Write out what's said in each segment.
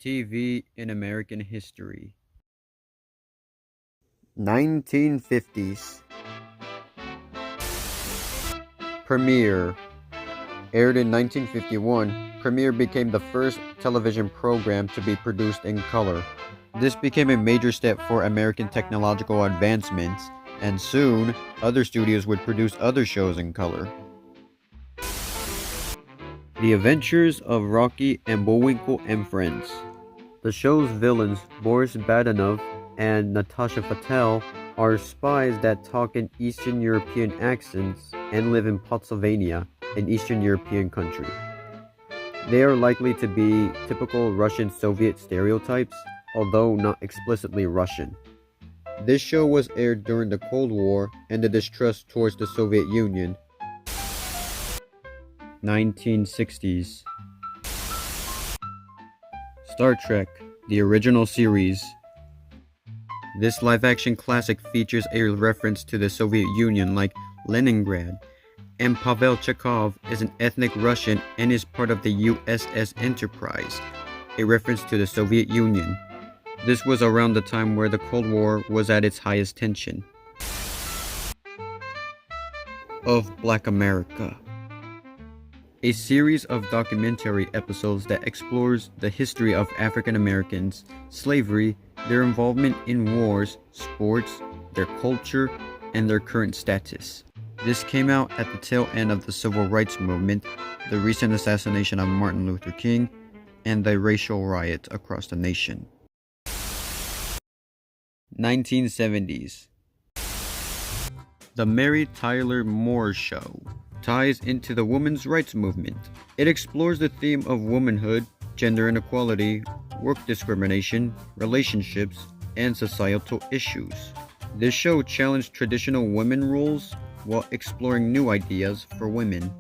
TV in American history. 1950s. Premiere. Aired in 1951, Premiere became the first television program to be produced in color. This became a major step for American technological advancements, and soon, other studios would produce other shows in color. The Adventures of Rocky and Bullwinkle and Friends. The show's villains, Boris Badenov and Natasha Patel, are spies that talk in Eastern European accents and live in Pennsylvania, an Eastern European country. They are likely to be typical Russian-Soviet stereotypes, although not explicitly Russian. This show was aired during the Cold War and the distrust towards the Soviet Union. 1960s. Star Trek, the original series. This live-action classic features a reference to the Soviet Union like Leningrad, and Pavel Chekhov is an ethnic Russian and is part of the USS Enterprise, a reference to the Soviet Union. This was around the time where the Cold War was at its highest tension. Of Black America. A series of documentary episodes that explores the history of African Americans, slavery, their involvement in wars, sports, their culture, and their current status. This came out at the tail end of the Civil Rights Movement, the recent assassination of Martin Luther King, and the racial riots across the nation. 1970s. The Mary Tyler Moore Show ties into the women's rights movement. It explores the theme of womanhood, gender inequality, work discrimination, relationships, and societal issues. This show challenged traditional women roles while exploring new ideas for women.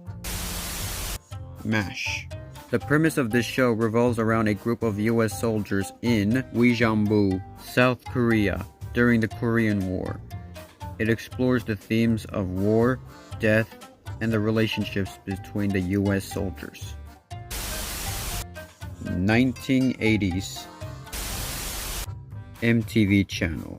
MASH. The premise of this show revolves around a group of US soldiers in Uijeongbu, South Korea, during the Korean War. It explores the themes of war, death, and the relationships between the US soldiers. 1980s. MTV Channel.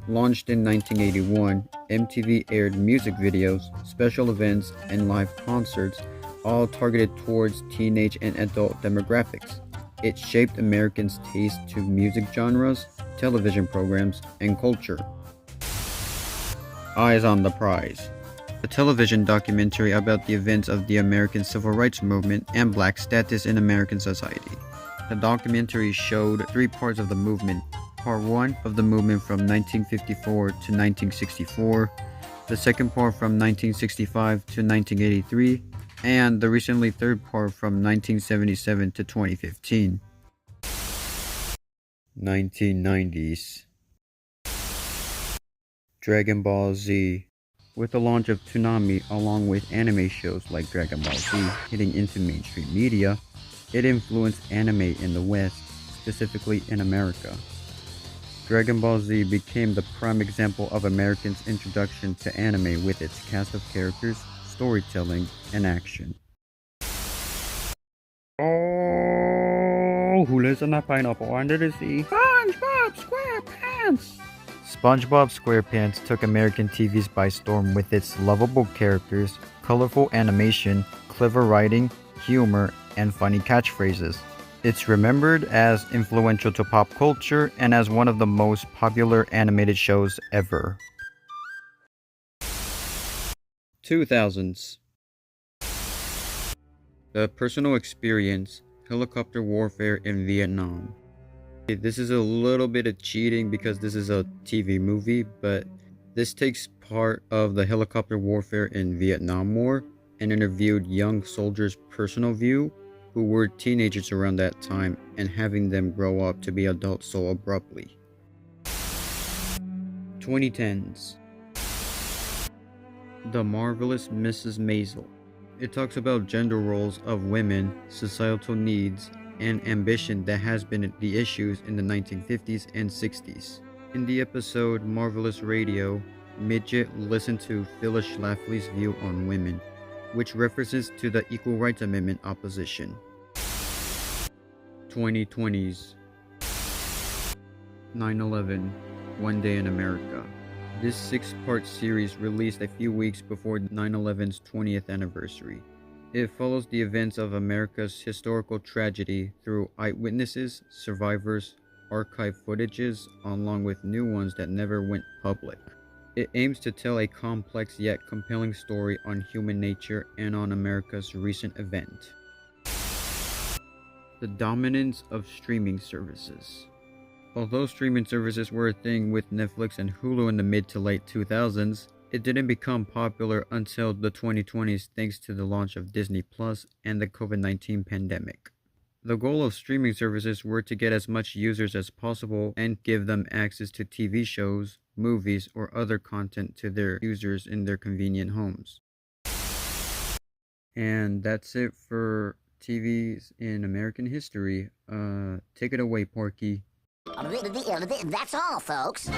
Launched in 1981, MTV aired music videos, special events, and live concerts, all targeted towards teenage and adult demographics. It shaped Americans' taste to music genres, television programs, and culture. Eyes on the Prize. A television documentary about the events of the American Civil Rights Movement and Black status in American society. The documentary showed 3 parts of the movement. Part 1 of the movement from 1954 to 1964, the second part from 1965 to 1983, and the recently third part from 1977 to 2015. 1990s. Dragon Ball Z. With the launch of Toonami along with anime shows like Dragon Ball Z hitting into mainstream media, it influenced anime in the West, specifically in America. Dragon Ball Z became the prime example of Americans' introduction to anime with its cast of characters, storytelling, and action. Oh, who lives on a pineapple under the sea? SpongeBob SquarePants! SpongeBob SquarePants took American TVs by storm with its lovable characters, colorful animation, clever writing, humor, and funny catchphrases. It's remembered as influential to pop culture and as one of the most popular animated shows ever. 2000s. The personal experience, helicopter warfare in Vietnam. This is a little bit of cheating because this is a TV movie, but this takes part of the helicopter warfare in Vietnam War and interviewed young soldiers' personal view who were teenagers around that time and having them grow up to be adults so abruptly. 2010s. The Marvelous Mrs. Maisel. It talks about gender roles of women, societal needs, and ambition that has been the issues in the 1950s and 60s. In the episode Marvelous Radio, Midget listened to Phyllis Schlafly's view on women, which references to the Equal Rights Amendment opposition. 2020s. 9/11, One Day in America. This six-part series released a few weeks before 9/11's 20th anniversary. It follows the events of America's historical tragedy through eyewitnesses, survivors, archive footages, along with new ones that never went public. It aims to tell a complex yet compelling story on human nature and on America's recent event. The dominance of streaming services. Although streaming services were a thing with Netflix and Hulu in the mid to late 2000s, it didn't become popular until the 2020s thanks to the launch of Disney Plus and the COVID-19 pandemic. The goal of streaming services were to get as much users as possible and give them access to TV shows, movies, or other content to their users in their convenient homes. And that's it for TVs in American history. Take it away, Porky. That's all, folks.